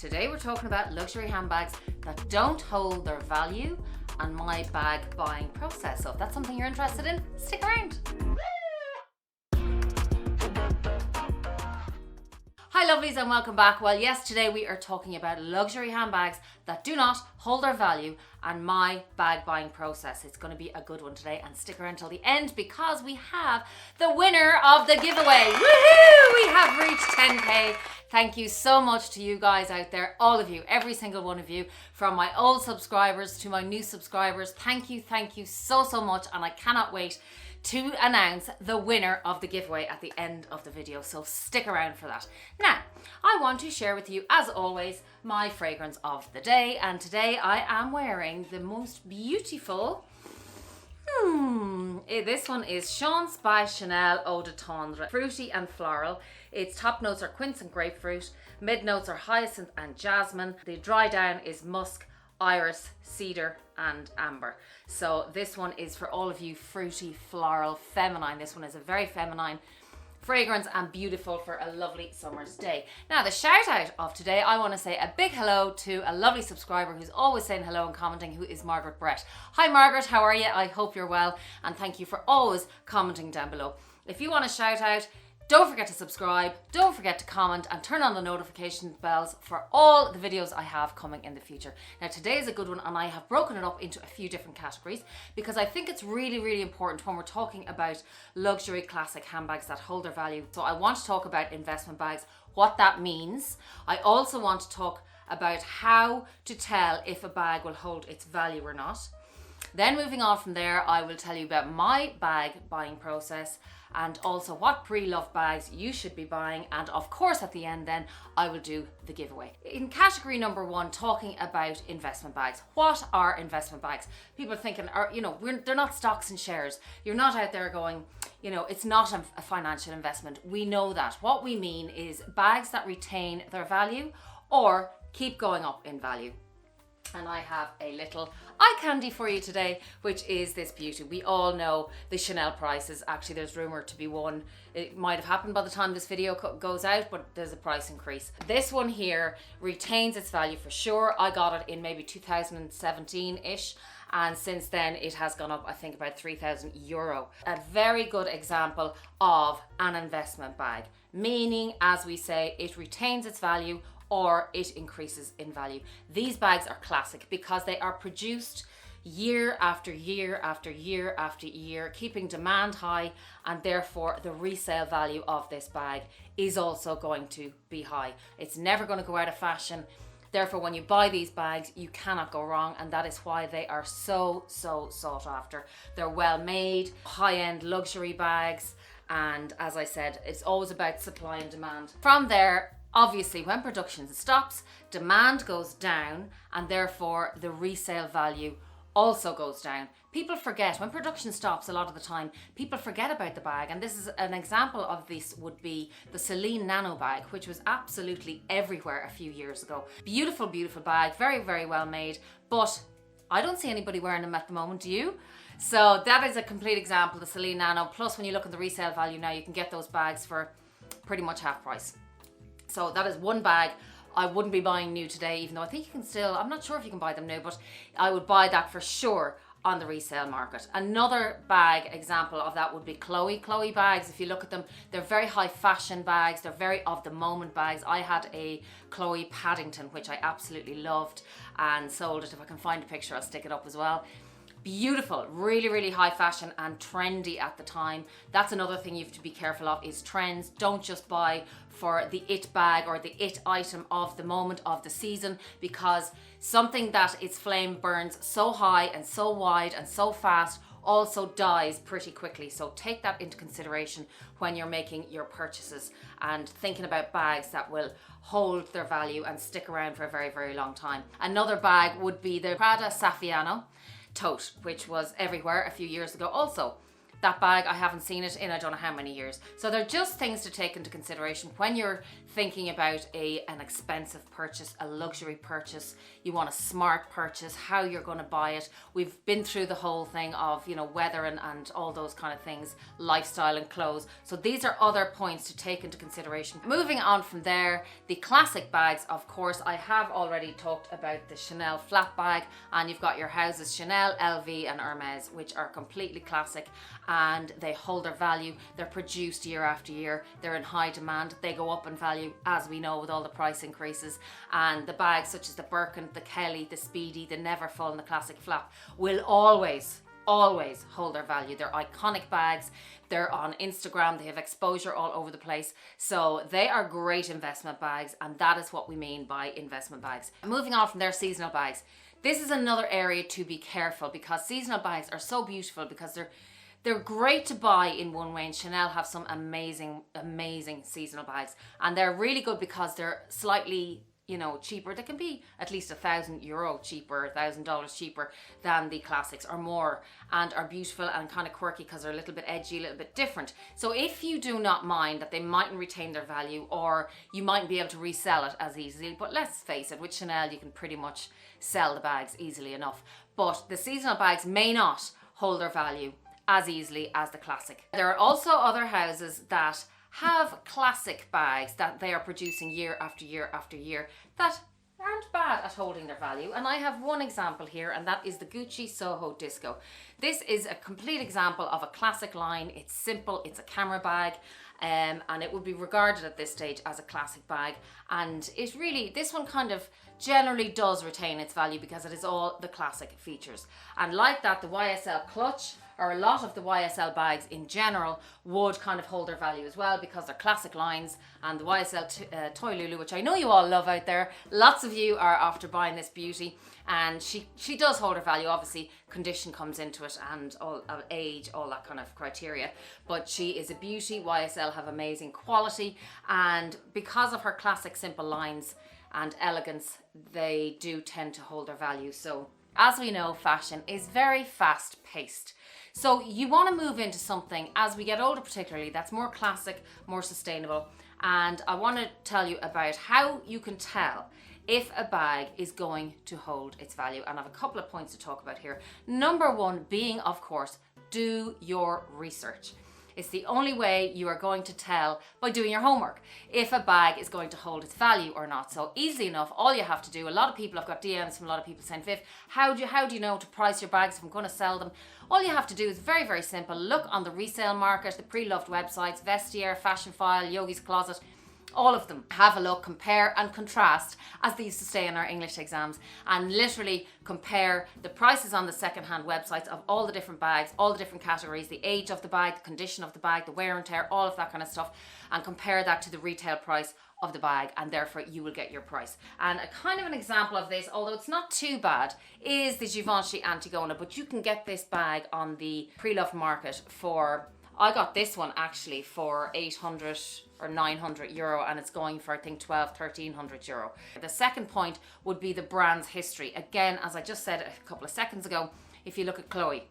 Today we're talking about luxury handbags that don't hold their value and my bag buying process. So if that's something you're interested in, stick around. Hi lovelies and welcome back. Well, yes, today we are talking about luxury handbags that do not hold their value and my bag buying process. It's going to be a good one today, and stick around till the end because we have the winner of the giveaway. Woohoo! We have reached 10k. Thank you so much to you guys out there, all of you, every single one of you, from my old subscribers to my new subscribers. Thank you so much, and I cannot wait to announce the winner of the giveaway at the end of the video, so stick around for that. Now, I want to share with you, as always, my fragrance of the day, and today I am wearing the most beautiful, this one is Chance by Chanel Eau de Tendre, fruity and floral. Its top notes are quince and grapefruit, mid notes are hyacinth and jasmine, the dry down is musk, iris, cedar and amber. So this one is for all of you fruity, floral, feminine. This one is a very feminine fragrance and beautiful for a lovely summer's day. Now, the shout out of today, I want to say a big hello to a lovely subscriber who's always saying hello and commenting, who is Margaret Brett. Hi Margaret, how are you? I hope you're well, and thank you for always commenting down below. If you want a shout out, don't forget to subscribe, don't forget to comment, and turn on the notification bells for all the videos I have coming in the future. Now, today is a good one, and I have broken it up into a few different categories because I think it's really important when we're talking about luxury classic handbags that hold their value. So I want to talk about investment bags, what that means. I also want to talk about how to tell if a bag will hold its value or not. Then moving on from there, I will tell you about my bag buying process and also what pre-loved bags you should be buying, and of course at the end then I will do the giveaway. In category number one, talking about investment bags. What are investment bags? People are thinking, they're not stocks and shares. You're not out there going, it's not a financial investment. We know that. What we mean is bags that retain their value or keep going up in value. And I have a little eye candy for you today, which is this beauty. We all know the Chanel prices. Actually, there's rumored to be one. It might have happened by the time this video goes out, but there's a price increase. This one here retains its value for sure. I got it in maybe 2017-ish. And since then it has gone up, I think, about €3,000. A very good example of an investment bag, meaning, as we say, it retains its value or it increases in value. These bags are classic because they are produced year after year after year after year, keeping demand high, and therefore the resale value of this bag is also going to be high. It's never going to go out of fashion. Therefore, when you buy these bags, you cannot go wrong, and that is why they are so sought after. They're well made, high-end luxury bags, and as I said, it's always about supply and demand. From there, obviously, when production stops, demand goes down, and therefore the resale value also goes down. People forget, when production stops a lot of the time, people forget about the bag, and this is an example of this would be the Celine Nano bag, which was absolutely everywhere a few years ago. Beautiful bag, very well made, but I don't see anybody wearing them at the moment, do you? So that is a complete example, the Celine Nano. Plus, when you look at the resale value now, you can get those bags for pretty much half price. So that is one bag I wouldn't be buying new today, even though I think you can still, I'm not sure if you can buy them new, but I would buy that for sure on the resale market. Another bag example of that would be Chloe bags. If you look at them, they're very high fashion bags. They're very of the moment bags. I had a Chloe Paddington, which I absolutely loved and sold it. If I can find a picture, I'll stick it up as well. Beautiful, really high fashion and trendy at the time. That's another thing you have to be careful of, is trends. Don't just buy for the it bag or the it item of the moment, of the season, because something that its flame burns so high and so wide and so fast also dies pretty quickly. So take that into consideration when you're making your purchases and thinking about bags that will hold their value and stick around for a very long time. Another bag would be the Prada Saffiano tote, which was everywhere a few years ago. Also that bag, I haven't seen it in I don't know how many years. So they're just things to take into consideration when you're thinking about an expensive purchase, a luxury purchase. You want a smart purchase, how you're going to buy it. We've been through the whole thing of, you know, weather and all those kind of things, lifestyle and clothes. So these are other points to take into consideration. Moving on from there, the classic bags, of course, I have already talked about the Chanel flat bag, and you've got your houses Chanel, LV and Hermes, which are completely classic and they hold their value. They're produced year after year. They're in high demand. They go up in value, as we know, with all the price increases. And the bags such as the Birkin, the Kelly, the Speedy, the Neverfull and the classic flap will always hold their value. They're iconic bags. They're on Instagram. They have exposure all over the place. So they are great investment bags, and that is what we mean by investment bags. Moving on from their seasonal bags. This is another area to be careful, because seasonal bags are so beautiful because they're great to buy in one way, and Chanel have some amazing seasonal bags, and they're really good because they're slightly, you know, cheaper. They can be at least €1,000 cheaper, $1,000 cheaper than the classics or more, and are beautiful and kind of quirky because they're a little bit edgy, a little bit different. So if you do not mind that they mightn't retain their value, or you mightn't be able to resell it as easily, but let's face it, with Chanel you can pretty much sell the bags easily enough. But the seasonal bags may not hold their value as easily as the classic. There are also other houses that have classic bags that they are producing year after year after year that aren't bad at holding their value, and I have one example here, and that is the Gucci Soho Disco. This is a complete example of a classic line. It's simple, it's a camera bag, and it would be regarded at this stage as a classic bag, and it really, this one kind of generally does retain its value because it is all the classic features. And like that, the YSL clutch, or a lot of the YSL bags in general, would kind of hold their value as well because they're classic lines. And the YSL Toy Lulu, which I know you all love out there, lots of you are after buying this beauty, and she does hold her value. Obviously condition comes into it, and all age, all that kind of criteria, but she is a beauty. YSL have amazing quality, and because of her classic simple lines and elegance, they do tend to hold their value. So as we know, fashion is very fast paced. So you want to move into something, as we get older particularly, that's more classic, more sustainable. And I want to tell you about how you can tell if a bag is going to hold its value. And I have a couple of points to talk about here. Number one being, of course, do your research. It's the only way you are going to tell, by doing your homework, if a bag is going to hold its value or not. So easily enough, all you have to do, a lot of people, I've got DMs from a lot of people saying, Viv, how do you know to price your bags if I'm going to sell them? All you have to do is very, very simple. Look on the resale market, the pre-loved websites, Vestiaire, Fashion File, Yogi's Closet, all of them. Have a look, compare and contrast, as they used to say in our English exams, and literally compare the prices on the second-hand websites of all the different bags, all the different categories, the age of the bag, the condition of the bag, the wear and tear, all of that kind of stuff, and compare that to the retail price of the bag, and therefore you will get your price. And a kind of an example of this, although it's not too bad, is the Givenchy Antigona, but you can get this bag on the pre-loved market for, I got this one actually for 800 or 900 euro, and it's going for I think 1,300 euro. The second point would be the brand's history. Again, as I just said a couple of seconds ago, if you look at Chloe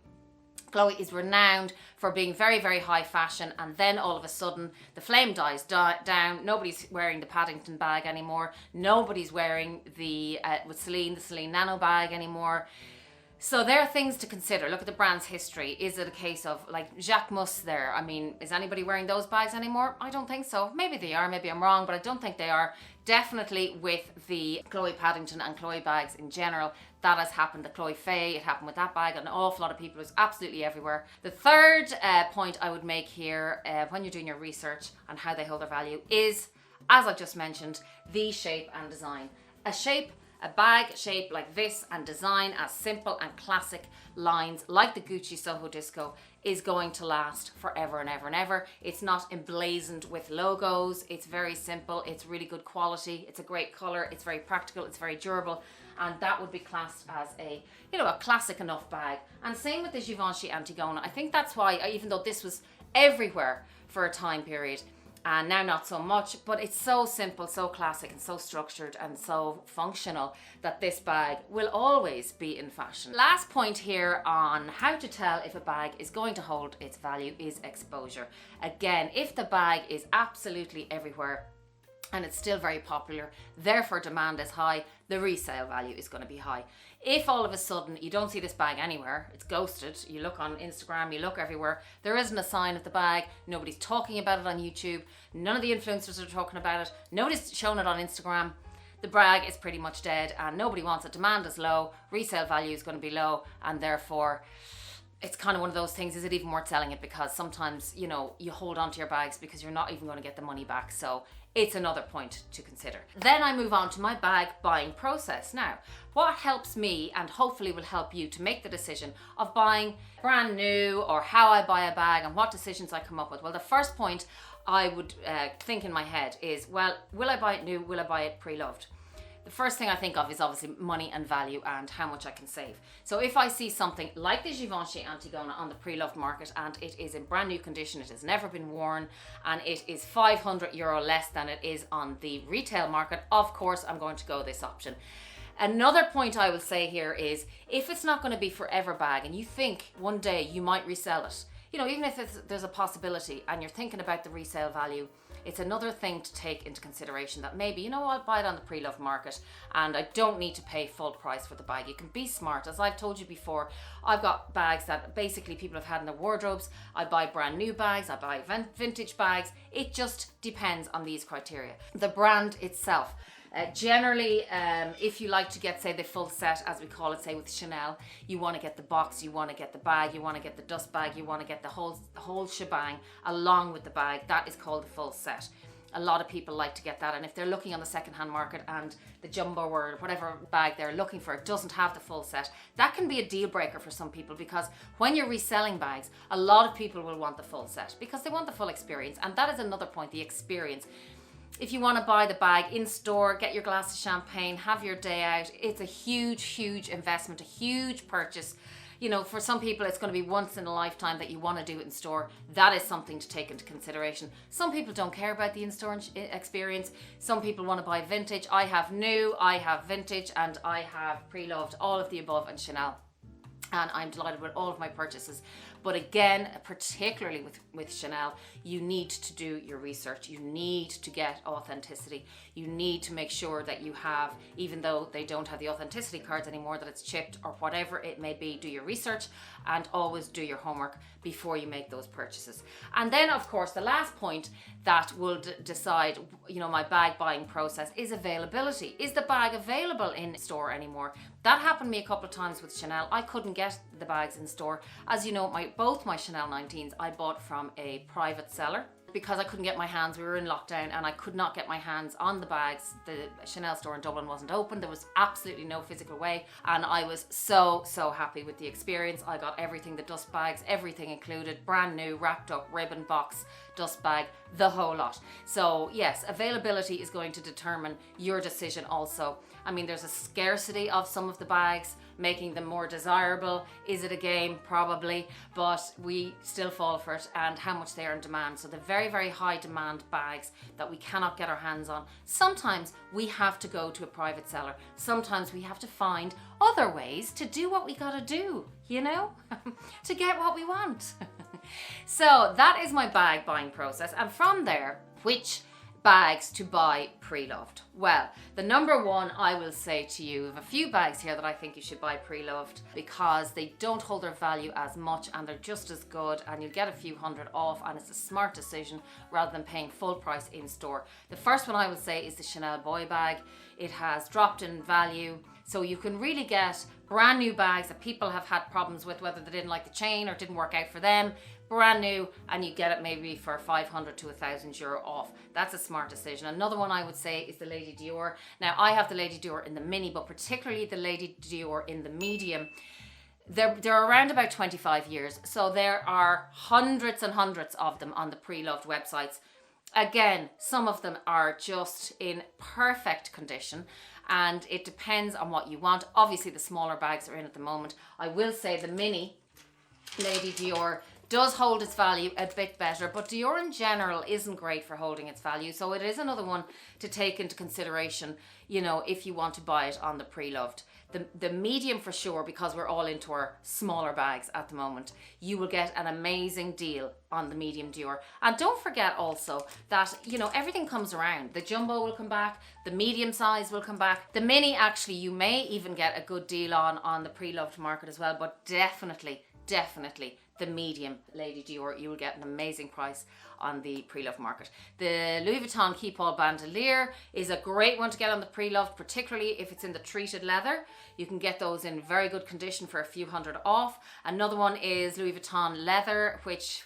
is renowned for being very, very high fashion, and then all of a sudden the flame dies down. Nobody's wearing the Paddington bag anymore. Nobody's wearing the Celine Nano bag anymore. So there are things to consider. Look at the brand's history. Is it a case of, like, Jacques Mus there? I mean, is anybody wearing those bags anymore? I don't think so. Maybe they are, maybe I'm wrong, but I don't think they are. Definitely with the Chloe Paddington and Chloe bags in general, that has happened. The Chloe Faye, it happened with that bag. An awful lot of people, it was absolutely everywhere. The third point I would make here, when you're doing your research on how they hold their value, is, as I just mentioned, the shape and design. A bag shape like this and design as simple and classic lines like the Gucci Soho Disco is going to last forever and ever and ever. It's not emblazoned with logos. It's very simple. It's really good quality. It's a great color. It's very practical. It's very durable. And that would be classed as a classic enough bag. And same with the Givenchy Antigona. I think that's why, even though this was everywhere for a time period, and now not so much, but it's so simple, so classic, and so structured and so functional that this bag will always be in fashion. Last point here on how to tell if a bag is going to hold its value is exposure. Again, if the bag is absolutely everywhere and it's still very popular, therefore demand is high, the resale value is going to be high. If all of a sudden you don't see this bag anywhere, it's ghosted, you look on Instagram, you look everywhere, there isn't a sign of the bag, nobody's talking about it on YouTube, none of the influencers are talking about it, nobody's showing it on Instagram, the bag is pretty much dead and nobody wants it, demand is low, resale value is going to be low, and therefore it's kind of one of those things, is it even worth selling it? Because sometimes, you know, you hold on to your bags because you're not even going to get the money back. So it's another point to consider. Then I move on to my bag buying process. Now, what helps me and hopefully will help you to make the decision of buying brand new, or how I buy a bag and what decisions I come up with? Well, the first point I would think in my head is, well, will I buy it new? Will I buy it pre-loved? The first thing I think of is obviously money and value and how much I can save. So if I see something like the Givenchy Antigona on the pre-loved market and it is in brand new condition, it has never been worn, and it is €500 less than it is on the retail market, of course I'm going to go this option. Another point I will say here is, if it's not going to be forever bag and you think one day you might resell it, you know, even if there's a possibility and you're thinking about the resale value, it's another thing to take into consideration that maybe, you know, I'll buy it on the pre-loved market and I don't need to pay full price for the bag. You can be smart. As I've told you before, I've got bags that basically people have had in their wardrobes. I buy brand new bags, I buy vintage bags. It just depends on these criteria. The brand itself. Generally, if you like to get, say, the full set, as we call it, say with Chanel, you want to get the box, you want to get the bag, you want to get the dust bag, you want to get the whole shebang along with the bag. That is called the full set. A lot of people like to get that, and if they're looking on the second-hand market and the jumbo or whatever bag they're looking for doesn't have the full set, that can be a deal breaker for some people, because when you're reselling bags, a lot of people will want the full set because they want the full experience, and that is another point, the experience. If you want to buy the bag in store, get your glass of champagne, have your day out, it's a huge, huge investment, a huge purchase. You know, for some people, it's going to be once in a lifetime that you want to do it in store. That is something to take into consideration. Some people don't care about the in-store experience. Some people want to buy vintage. I have new, I have vintage, and I have pre-loved, all of the above, and Chanel. And I'm delighted with all of my purchases. But again, particularly with Chanel, you need to do your research. You need to get authenticity. You need to make sure that you have, even though they don't have the authenticity cards anymore, that it's chipped or whatever it may be, do your research and always do your homework before you make those purchases. And then, of course, the last point that will decide, you know, my bag buying process is availability. Is the bag available in store anymore? That happened to me a couple of times with Chanel. I couldn't get the bags in store. As you know, both my Chanel 19s I bought from a private seller because I couldn't get my hands, we were in lockdown, and I could not get my hands on the bags. The Chanel store in Dublin wasn't open. There was absolutely no physical way, and I was so happy with the experience. I got everything, the dust bags, everything included, brand new, wrapped up, ribbon box, dust bag, the whole lot. So yes, availability is going to determine your decision also. I mean, there's a scarcity of some of the bags, making them more desirable. Is it a game? Probably, but we still fall for it, and how much they are in demand. So the very high demand bags that we cannot get our hands on, sometimes we have to go to a private seller. Sometimes we have to find other ways to do what we gotta do, you know, to get what we want. So that is my bag buying process, and from there, which bags to buy pre-loved? Well, the number one, I will say to you, I have a few bags here that I think you should buy pre-loved because they don't hold their value as much and they're just as good, and you'll get a few hundred off, and it's a smart decision rather than paying full price in store. The first one I would say is the Chanel boy bag. It has dropped in value, so you can really get brand new bags that people have had problems with, whether they didn't like the chain or didn't work out for them, brand new, and you get it maybe for 500 to €1,000 off. That's a smart decision. Another one I would say is the Lady Dior. Now, I have the Lady Dior in the mini, but particularly the Lady Dior in the medium. They're around about 25 years, so there are hundreds and hundreds of them on the pre-loved websites. Again, some of them are just in perfect condition, and it depends on what you want. Obviously, the smaller bags are in at the moment. I will say the mini Lady Dior, does hold its value a bit better, but Dior in general isn't great for holding its value. So it is another one to take into consideration, you know, if you want to buy it on the pre-loved. The medium for sure, because we're all into our smaller bags at the moment. You will get an amazing deal on the medium Dior. And don't forget also that, you know, everything comes around. The jumbo will come back, the medium size will come back. The mini, actually, you may even get a good deal on the pre-loved market as well, but definitely the medium Lady Dior, you will get an amazing price on the pre-loved market. The Louis Vuitton Keep All Bandolier is a great one to get on the pre-loved, particularly if it's in the treated leather. You can get those in very good condition for a few hundred off. Another one is Louis Vuitton Leather, which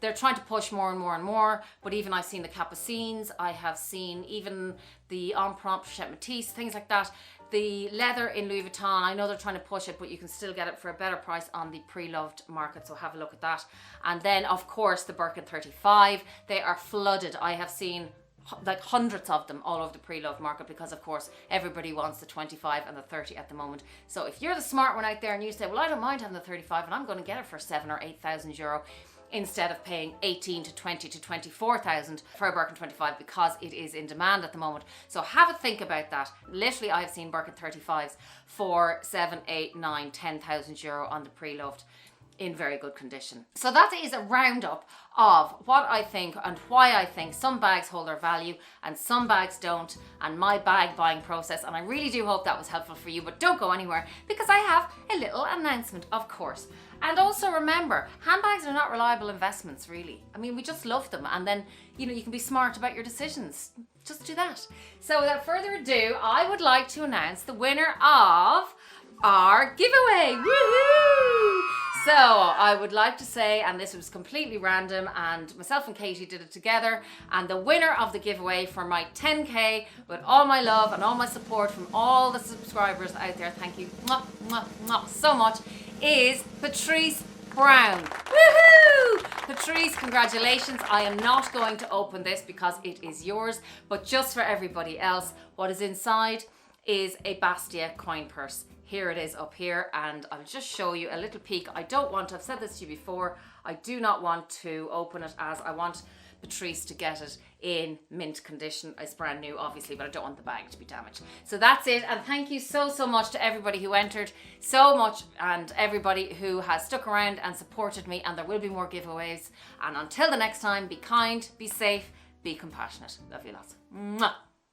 they're trying to push more and more and more, but even I've seen the Capucines, I have seen even the Empreinte Pochette Métis, things like that. The leather in Louis Vuitton, I know they're trying to push it, but you can still get it for a better price on the pre-loved market, so have a look at that. And then, of course, the Birkin 35, they are flooded. I have seen like hundreds of them all over the pre-loved market because, of course, everybody wants the 25 and the 30 at the moment. So if you're the smart one out there and you say, well, I don't mind having the 35 and I'm going to get it for 7,000 or 8,000 euro, instead of paying 18 to 20 to 24,000 for a Birkin 25 because it is in demand at the moment. So have a think about that. Literally, I have seen Birkin 35s for 7, 8, 9, 10,000 euro on the pre-loved in very good condition. So that is a roundup of what I think and why I think some bags hold their value and some bags don't, and my bag buying process. And I really do hope that was helpful for you, but don't go anywhere because I have a little announcement, of course. And also remember, handbags are not reliable investments, really. I mean, we just love them, and then, you know, you can be smart about your decisions. Just do that. So without further ado, I would like to announce the winner of our giveaway. Woohoo! So I would like to say, and this was completely random, and myself and Katie did it together, and the winner of the giveaway for my 10K, with all my love and all my support from all the subscribers out there, thank you so much, is Patrice Brown. Woohoo! Patrice, congratulations. I am not going to open this because it is yours, but just for everybody else, what is inside is a Bastia coin purse. Here it is up here, and I'll just show you a little peek. I don't want to, I've said this to you before, I do not want to open it as I want Patrice to get it in mint condition. It's brand new, obviously, but I don't want the bag to be damaged. So that's it, and thank you so much to everybody who entered so much, and everybody who has stuck around and supported me, and there will be more giveaways. And until the next time, be kind, be safe, be compassionate. Love you lots. Mwah.